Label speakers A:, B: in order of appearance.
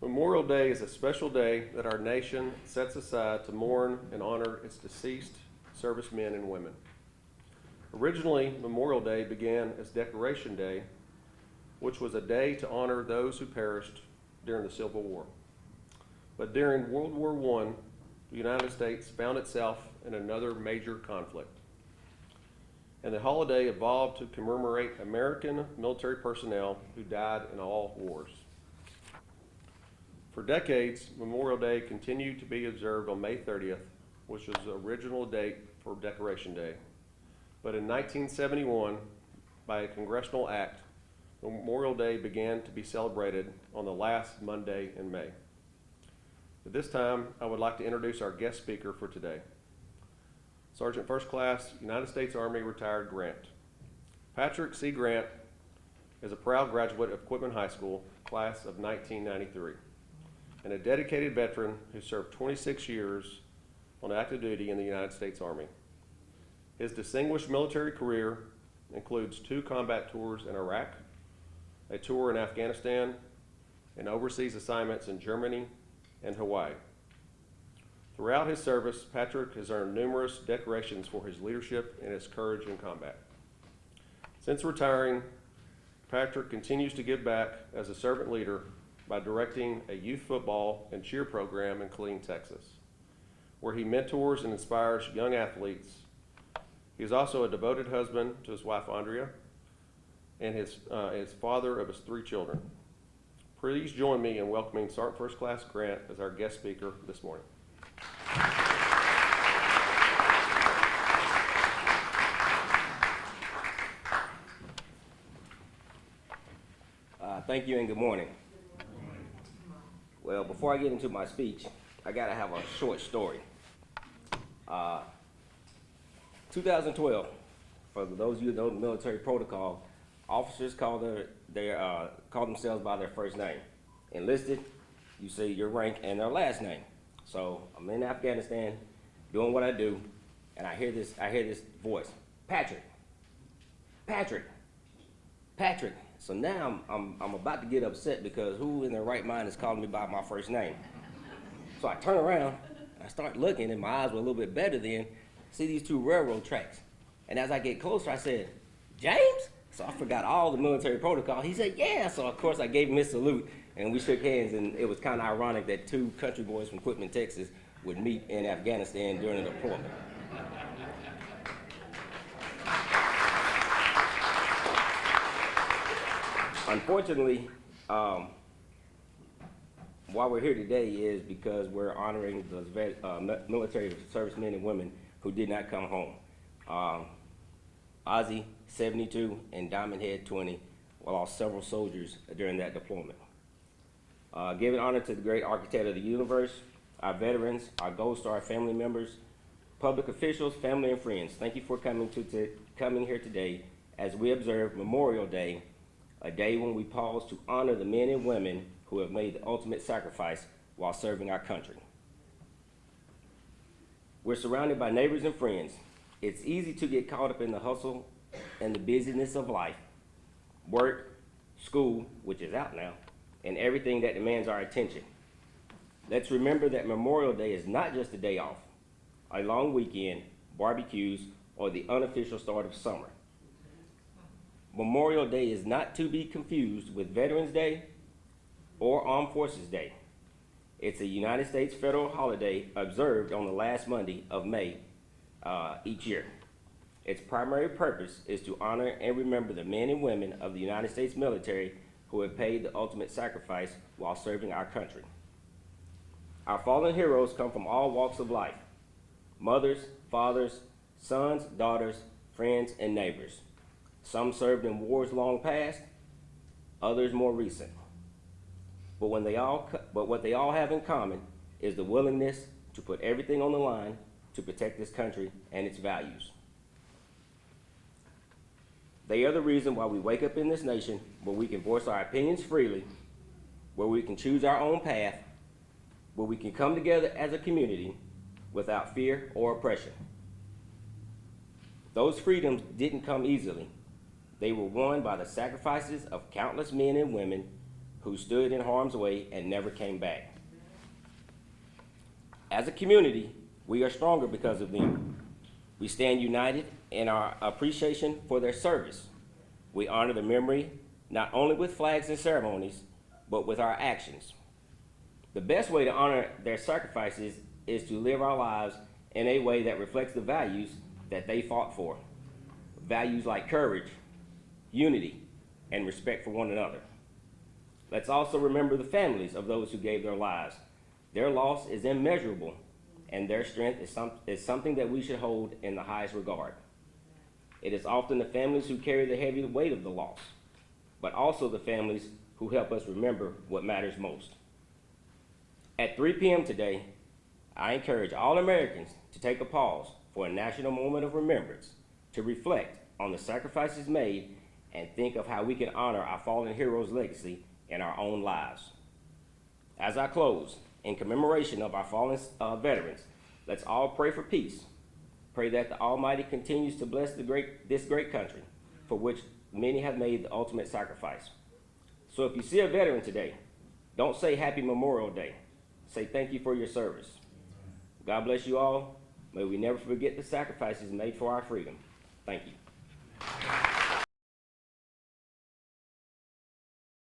A: Memorial Day is a special day that our nation sets aside to mourn and honor its deceased servicemen and women. Originally, Memorial Day began as Decoration Day, which was a day to honor those who perished during the Civil War. But during World War I, the United States found itself in another major conflict, and the holiday evolved to commemorate American military personnel who died in all wars. For decades, Memorial Day continued to be observed on May 30th, which was the original date for Decoration Day. But in 1971, by a congressional act, Memorial Day began to be celebrated on the last Monday in May. At this time, I would like to introduce our guest speaker for today, Sergeant First Class United States Army retired Grant. Patrick C. Grant is a proud graduate of Quitman High School, class of 1993, and a dedicated veteran who served 26 years on active duty in the United States Army. His distinguished military career includes 2 combat tours in Iraq, a tour in Afghanistan, and overseas assignments in Germany and Hawaii. Throughout his service, Patrick has earned numerous decorations for his leadership and his courage in combat. Since retiring, Patrick continues to give back as a servant leader by directing a youth football and cheer program in Killeen, Texas, where he mentors and inspires young athletes. He is also a devoted husband to his wife, Andrea, and his father of his 3 children. Please join me in welcoming Sergeant First Class Grant as our guest speaker this morning.
B: Thank you and good morning. Well, before I get into my speech, I gotta have a short story. 2012, for those of you who know the military protocol, officers call themselves by their first name. Enlisted, you say your rank and their last name. So I'm in Afghanistan doing what I do, and I hear this voice, Patrick, Patrick, Patrick. So now I'm about to get upset because who in their right mind is calling me by my first name? So I turn around, I start looking, and my eyes were a little bit better then, see these 2 railroad tracks. And as I get closer, I said, James? So I forgot all the military protocol. He said, yeah. So of course I gave him his salute, and we shook hands, and it was kind of ironic that 2 country boys from Quitman, Texas would meet in Afghanistan during a deployment. Unfortunately, why we're here today is because we're honoring the military servicemen and women who did not come home. Ozzy, 72, and Diamond Head, 20, lost several soldiers during that deployment. Giving honor to the great architect of the universe, our veterans, our Gold Star family members, public officials, family, and friends. Thank you for coming here today as we observe Memorial Day, a day when we pause to honor the men and women who have made the ultimate sacrifice while serving our country. We're surrounded by neighbors and friends. It's easy to get caught up in the hustle and the busyness of life, work, school, which is out now, and everything that demands our attention. Let's remember that Memorial Day is not just a day off, a long weekend, barbecues, or the unofficial start of summer. Memorial Day is not to be confused with Veterans Day or Armed Forces Day. It's a United States federal holiday observed on the last Monday of May each year. Its primary purpose is to honor and remember the men and women of the United States military who have paid the ultimate sacrifice while serving our country. Our fallen heroes come from all walks of life: mothers, fathers, sons, daughters, friends, and neighbors. Some served in wars long past, others more recent. But what they all have in common is the willingness to put everything on the line to protect this country and its values. They are the reason why we wake up in this nation where we can voice our opinions freely, where we can choose our own path, where we can come together as a community without fear or oppression. Those freedoms didn't come easily. They were won by the sacrifices of countless men and women who stood in harm's way and never came back. As a community, we are stronger because of them. We stand united in our appreciation for their service. We honor the memory not only with flags and ceremonies, but with our actions. The best way to honor their sacrifices is to live our lives in a way that reflects the values that they fought for. Values like courage, unity, and respect for one another. Let's also remember the families of those who gave their lives. Their loss is immeasurable, and their strength is something that we should hold in the highest regard. It is often the families who carry the heavy weight of the loss, but also the families who help us remember what matters most. At 3 p.m. today, I encourage all Americans to take a pause for a national moment of remembrance, to reflect on the sacrifices made and think of how we can honor our fallen heroes' legacy in our own lives. As I close, in commemoration of our fallen veterans, let's all pray for peace. Pray that the Almighty continues to bless this great country, for which many have made the ultimate sacrifice. So if you see a veteran today, don't say Happy Memorial Day. Say thank you for your service. God bless you all. May we never forget the sacrifices made for our freedom. Thank you.